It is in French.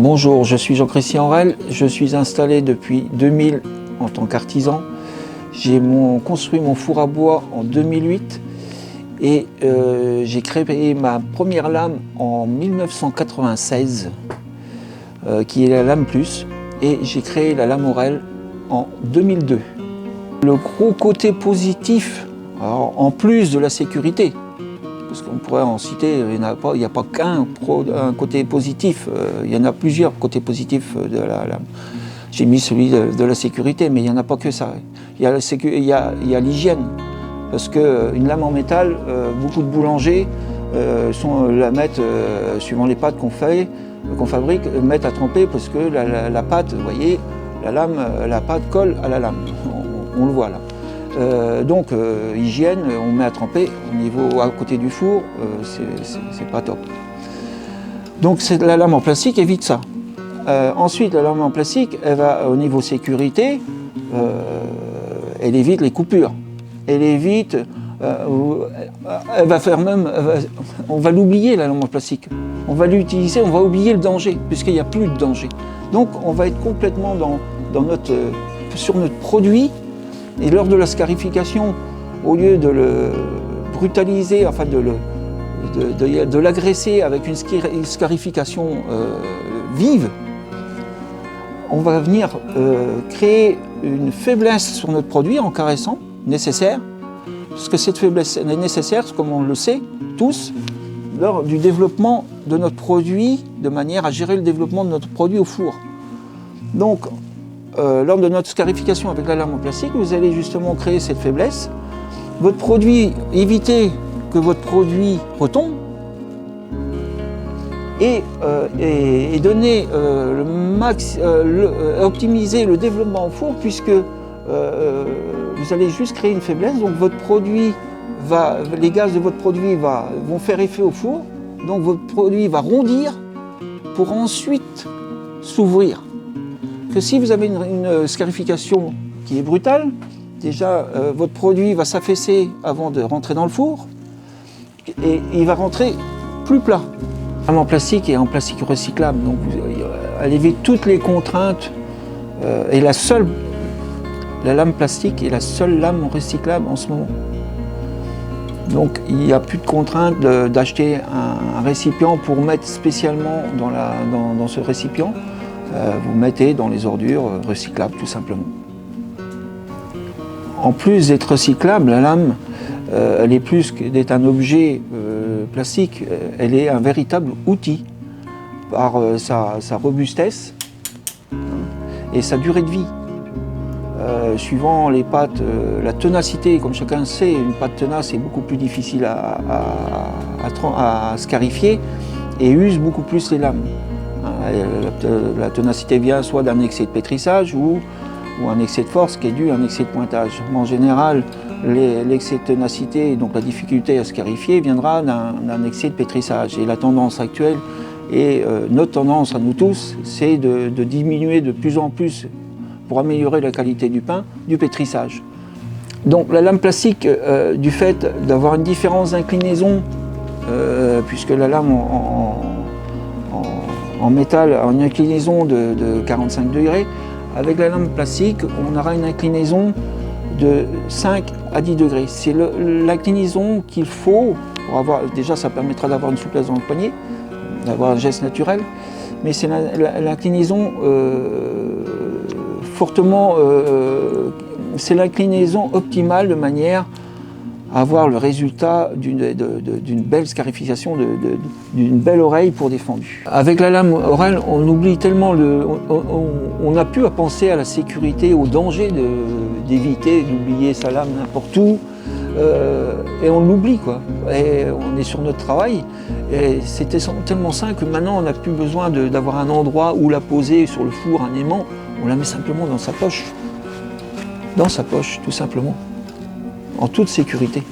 Bonjour, je suis Jean-Christian Aurel, je suis installé depuis 2000 en tant qu'artisan. J'ai construit mon four à bois en 2008 et j'ai créé ma première lame en 1996, qui est la lame plus, et j'ai créé la lame Aurel en 2002. Le gros côté positif, alors, en plus de la sécurité, parce qu'on pourrait en citer, il n'y a pas qu'un côté positif, il y en a plusieurs côtés positifs de la lame. J'ai mis celui de la sécurité, mais il n'y en a pas que ça. Il y a l'hygiène, parce qu'une lame en métal, beaucoup de boulangers la mettent, suivant les pâtes qu'on fabrique, mettent à tremper, parce que la pâte, vous voyez, la pâte colle à la lame, on le voit là. Hygiène, on met à tremper au niveau à côté du four, c'est pas top. Donc la lame en plastique évite ça. Ensuite, la lame en plastique, elle va au niveau sécurité, elle évite les coupures. Elle évite, elle va faire même, on va l'oublier la lame en plastique. On va l'utiliser, on va oublier le danger, puisqu'il n'y a plus de danger. Donc on va être complètement sur notre produit. Et lors de la scarification, au lieu de le brutaliser, enfin de l'agresser avec une scarification vive, on va venir créer une faiblesse sur notre produit en caressant, nécessaire, parce que cette faiblesse est nécessaire, comme on le sait tous, lors du développement de notre produit, de manière à gérer le développement de notre produit au four. Donc, lors de notre scarification avec la lame en plastique, vous allez justement créer cette faiblesse. Votre produit, éviter que votre produit retombe et donner optimiser le développement au four, puisque vous allez juste créer une faiblesse. Donc votre produit les gaz de votre produit vont faire effet au four, donc votre produit va rondir pour ensuite s'ouvrir. Que si vous avez une scarification qui est brutale, déjà votre produit va s'affaisser avant de rentrer dans le four et il va rentrer plus plat. La lame en plastique est en plastique recyclable, donc elle évite toutes les contraintes et la lame plastique est la seule lame recyclable en ce moment. Donc il n'y a plus de contrainte d'acheter un récipient pour mettre spécialement dans ce récipient. Vous mettez dans les ordures recyclables tout simplement. En plus d'être recyclable, la lame, elle est plus que d'être un objet plastique, elle est un véritable outil par sa robustesse et sa durée de vie. Suivant les pâtes, la ténacité, comme chacun sait, une pâte tenace est beaucoup plus difficile à scarifier et use beaucoup plus les lames. La ténacité vient soit d'un excès de pétrissage ou un excès de force qui est dû à un excès de pointage. Mais en général, l'excès de ténacité, donc la difficulté à scarifier, viendra d'un excès de pétrissage. Et la tendance actuelle, et notre tendance à nous tous, c'est de diminuer de plus en plus, pour améliorer la qualité du pain, du pétrissage. Donc la lame plastique, du fait d'avoir une différence d'inclinaison, puisque la lame en métal a une inclinaison de 45 degrés. Avec la lame plastique, on aura une inclinaison de 5 à 10 degrés. C'est l'inclinaison qu'il faut pour avoir. Déjà, ça permettra d'avoir une souplesse dans le poignet, d'avoir un geste naturel, mais c'est l'inclinaison c'est l'inclinaison optimale de manière à avoir le résultat d'une belle scarification, d'une belle oreille pour des fendus. Avec la lame Aurel, on oublie tellement, on n'a plus à penser à la sécurité, au danger d'éviter d'oublier sa lame n'importe où, et on l'oublie quoi. Et on est sur notre travail, et c'était tellement simple que maintenant on n'a plus besoin d'avoir un endroit où la poser sur le four, un aimant, on la met simplement dans sa poche tout simplement. En toute sécurité.